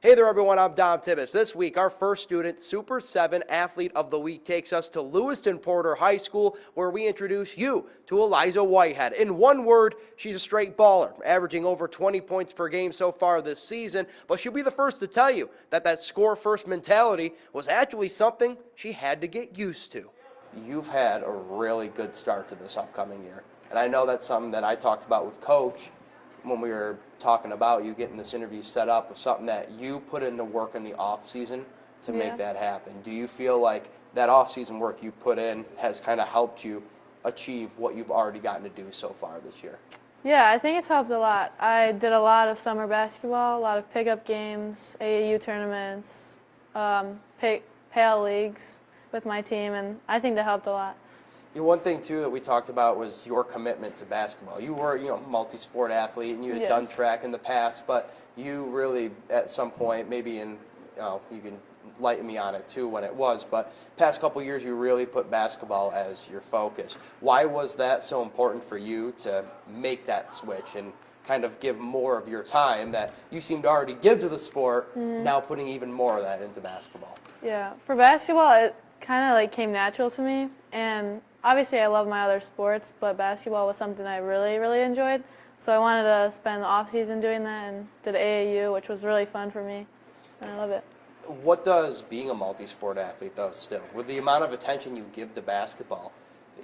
Hey there, everyone. I'm Dom Tibbetts. This week, our first student, Super 7 Athlete of the Week, takes us to Lewiston-Porter High School, where we introduce you to Aliza Whitehead. In one word, she's a straight baller, averaging over 20 points per game so far this season, but she'll be the first to tell you that score-first mentality was actually something she had to get used to. You've had a really good start to this upcoming year, and I know that's something that I talked about with Coach when we were talking about you getting this interview set up, with something that you put in the work in the off season to make that happen. Do you feel like that off season work you put in has kind of helped you achieve what you've already gotten to do so far this year? Yeah, I think it's helped a lot. I did a lot of summer basketball, a lot of pickup games, AAU tournaments, PAL leagues with my team, and I think that helped a lot. One thing, too, that we talked about was your commitment to basketball. You were, a multi-sport athlete, and you had done track in the past, but you really, at some point, maybe you can lighten me on it, too, when it was, but past couple years, you really put basketball as your focus. Why was that so important for you to make that switch and kind of give more of your time that you seem to already give to the sport, now putting even more of that into basketball? Yeah, for basketball, it kind of came natural to me, and obviously, I love my other sports, but basketball was something I really, really enjoyed. So I wanted to spend the off-season doing that and did AAU, which was really fun for me, and I love it. What does being a multi-sport athlete, though, still, with the amount of attention you give to basketball,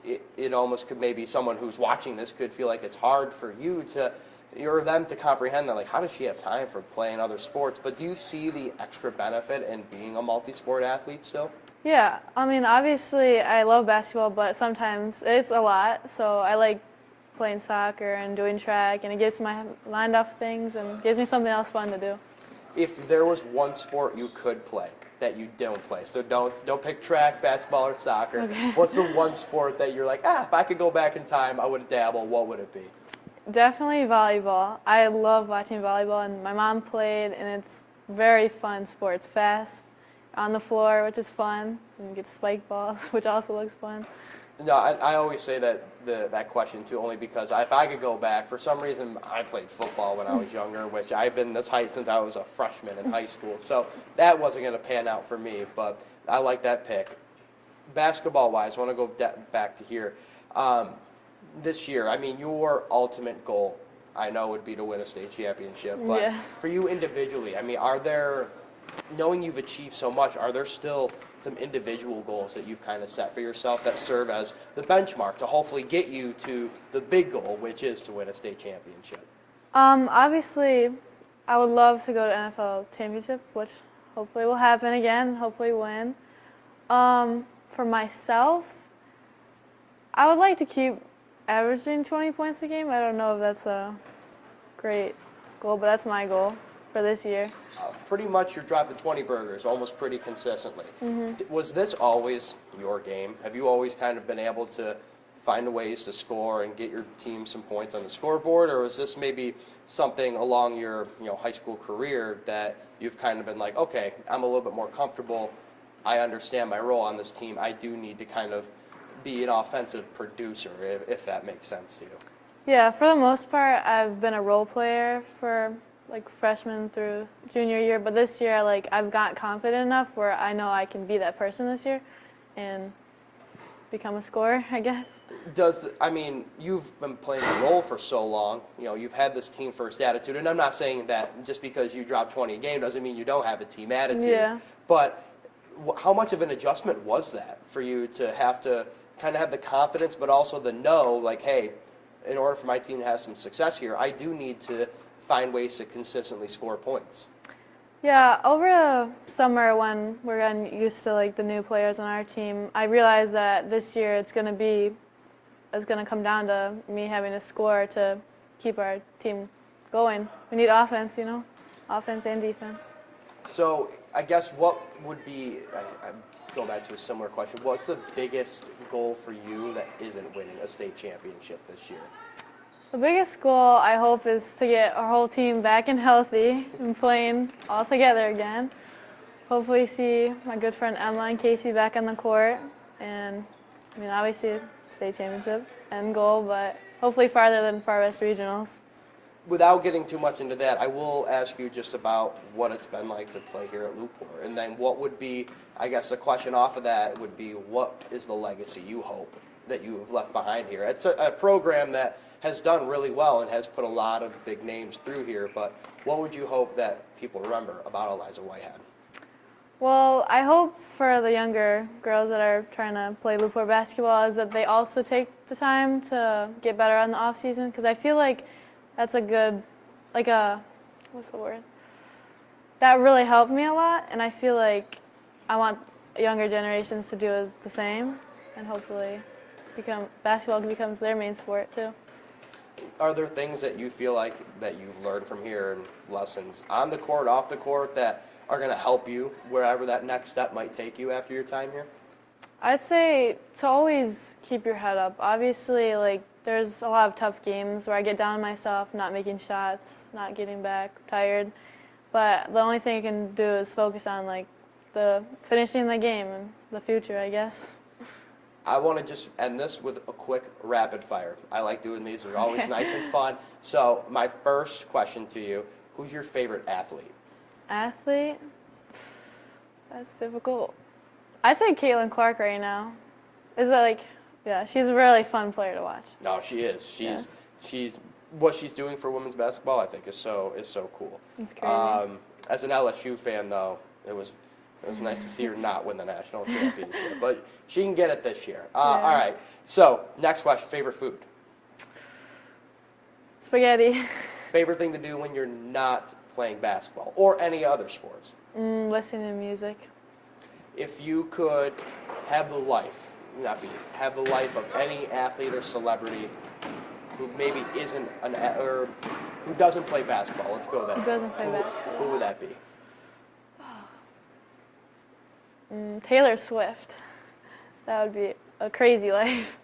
it almost could, maybe someone who's watching this could feel like it's hard for you to, or them to comprehend that, like, how does she have time for playing other sports? But do you see the extra benefit in being a multi-sport athlete still? Yeah, I mean, obviously I love basketball, but sometimes it's a lot. So I like playing soccer and doing track, and it gets my mind off things and gives me something else fun to do. If there was one sport you could play that you don't play, so don't pick track, basketball, or soccer. Okay. What's the one sport that you're like, if I could go back in time, I would dabble, what would it be? Definitely volleyball. I love watching volleyball, and my mom played, and it's very fun sport. It's fast, on the floor, which is fun, and you get spike balls, which also looks fun. No, I always say that question too, only because if I could go back, for some reason I played football when I was younger, which I've been this height since I was a freshman in high school, so that wasn't going to pan out for me, but I like that pick. Basketball-wise, I want to go back to here. This year, I mean, your ultimate goal, I know, would be to win a state championship, but for you individually, I mean, knowing you've achieved so much, are there still some individual goals that you've kind of set for yourself that serve as the benchmark to hopefully get you to the big goal, which is to win a state championship? Obviously, I would love to go to NFL championship, which hopefully will happen again, hopefully win. For myself, I would like to keep averaging 20 points a game. I don't know if that's a great goal, but that's my goal for this year. Pretty much you're dropping 20 burgers almost pretty consistently. Was this always your game? Have you always kind of been able to find ways to score and get your team some points on the scoreboard, or was this maybe something along your high school career that you've kind of been like, okay, I'm a little bit more comfortable, I understand my role on this team, I do need to kind of be an offensive producer, if that makes sense to you? Yeah, for the most part, I've been a role player for freshman through junior year, but this year I've got confident enough where I know I can be that person this year and become a scorer, I guess. You've been playing a role for so long, you've had this team first attitude, and I'm not saying that just because you drop 20 a game doesn't mean you don't have a team attitude, but how much of an adjustment was that for you to have to kind of have the confidence but also the hey, in order for my team to have some success here, I do need to find ways to consistently score points? Yeah, over the summer when we're getting used to the new players on our team, I realized that this year it's going to come down to me having to score to keep our team going. We need offense, offense and defense. So I guess what would be, I'm going back to a similar question, what's the biggest goal for you that isn't winning a state championship this year? The biggest goal, I hope, is to get our whole team back and healthy and playing all together again. Hopefully see my good friend Emma and Casey back on the court. And, obviously, state championship, end goal, but hopefully farther than Far West Regionals. without getting too much into that, I will ask you just about what it's been like to play here at Lewiston-Porter. And then what would be, I guess, the question off of that would be, what is the legacy you hope that you have left behind here? It's a program that has done really well and has put a lot of big names through here, but what would you hope that people remember about Aliza Whitehead? Well, I hope for the younger girls that are trying to play Lewiston basketball is that they also take the time to get better on the off season, because I feel like that's a good, what's the word? That really helped me a lot, and I feel like I want younger generations to do the same, and hopefully basketball becomes their main sport too. Are there things that you feel like that you've learned from here and lessons on the court, off the court, that are going to help you wherever that next step might take you after your time here? I'd say to always keep your head up. Obviously, there's a lot of tough games where I get down on myself, not making shots, not getting back, tired. But the only thing I can do is focus on the finishing the game and the future, I guess. I want to just end this with a quick rapid fire. I like doing these. They're always nice and fun. So my first question to you, who's your favorite athlete? Athlete? That's difficult. I'd say Caitlin Clark right now. Yeah, she's a really fun player to watch. No, she is. Yes. She's what she's doing for women's basketball, I think, is so cool. It's crazy. As an LSU fan, though, it was nice to see her not win the national championship, but she can get it this year. Yeah. All right. So next question: favorite food? Spaghetti. Favorite thing to do when you're not playing basketball or any other sports? Listening to music. If you could have the life of any athlete or celebrity who maybe isn't or who doesn't play basketball, let's go there. Who doesn't play basketball? Who would that be? Taylor Swift. That would be a crazy life.